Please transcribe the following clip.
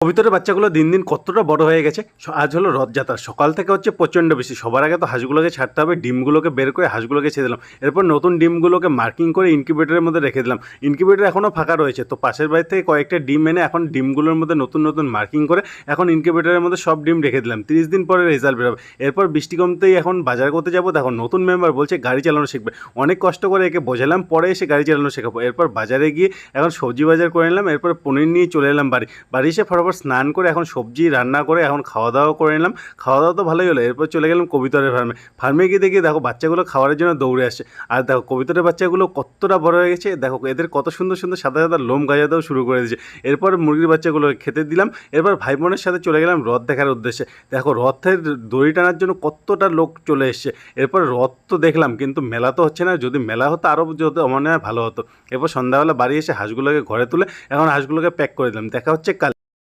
কবিতরের বাচ্চাগুলো দিন দিন কতটা বড় হয়ে গেছে। আজ হলো রথযাত্রা, সকাল থেকে হচ্ছে প্রচণ্ড বেশি। সবার আগে তো হাঁসগুলোকে ছাড়তে হবে, ডিমগুলোকে বের করে হাঁসগুলোকে ছেড়ে দিলাম। এরপর নতুন ডিমগুলোকে মার্কিং করে ইনকিউবেটরের মধ্যে রেখে দিলাম। ইনকিউবেটর এখনও ফাঁকা রয়েছে, তো পাশের বাড়ি থেকে কয়েকটা ডিম এনে এখন ডিমগুলোর মধ্যে নতুন নতুন মার্কিং করে এখন ইনকিউবেটরের মধ্যে সব ডিম রেখে দিলাম। 30 দিন পরে রেজাল্ট বেরোবে। এরপর বৃষ্টি কমতেই এখন বাজার করতে যাবো। দেখো নতুন মেম্বার বলছে গাড়ি চালানো শিখবে। অনেক কষ্ট করে একে বোঝালাম, পরে এসে গাড়ি চালানো শেখাবো। এরপর বাজারে গিয়ে এখন সবজি বাজার করে নিলাম। এরপর পনির নিয়ে চলে এলাম বাড়ি এসে ফটাফট স্নান করে এখন সবজি রান্না করে এখন খাওয়া দাওয়া করে নিলাম। খাওয়া দাওয়া তো ভালোই হলো। এরপর চলে গেলাম কবিতরের ফার্মে গিয়ে দেখি দেখো বাচ্চাগুলো খাওয়ার জন্য দৌড়ে আসছে। আর দেখো কবিতরের বাচ্চাগুলো কতটা বড় হয়ে গেছে। দেখো এদের কত সুন্দর সুন্দর সাদা সাদা লোম গাজাতেও শুরু করে দিয়েছে। এরপর মুরগির বাচ্চাগুলোকে খেতে দিলাম। এরপর ভাই বোনের সাথে চলে গেলাম রথ দেখার উদ্দেশ্যে। দেখো রথের দড়ি টানার জন্য কতটা লোক চলে এসছে। এরপর রথ তো দেখলাম, কিন্তু মেলা তো হচ্ছে না। যদি মেলা হতো আরও যদি মনে হয় ভালো হতো। এরপর সন্ধ্যাবেলা বাড়ি এসে হাঁসগুলোকে ঘরে তুলে এখন হাঁসগুলোকে প্যাক করে দিলাম। দেখা হচ্ছে কাল।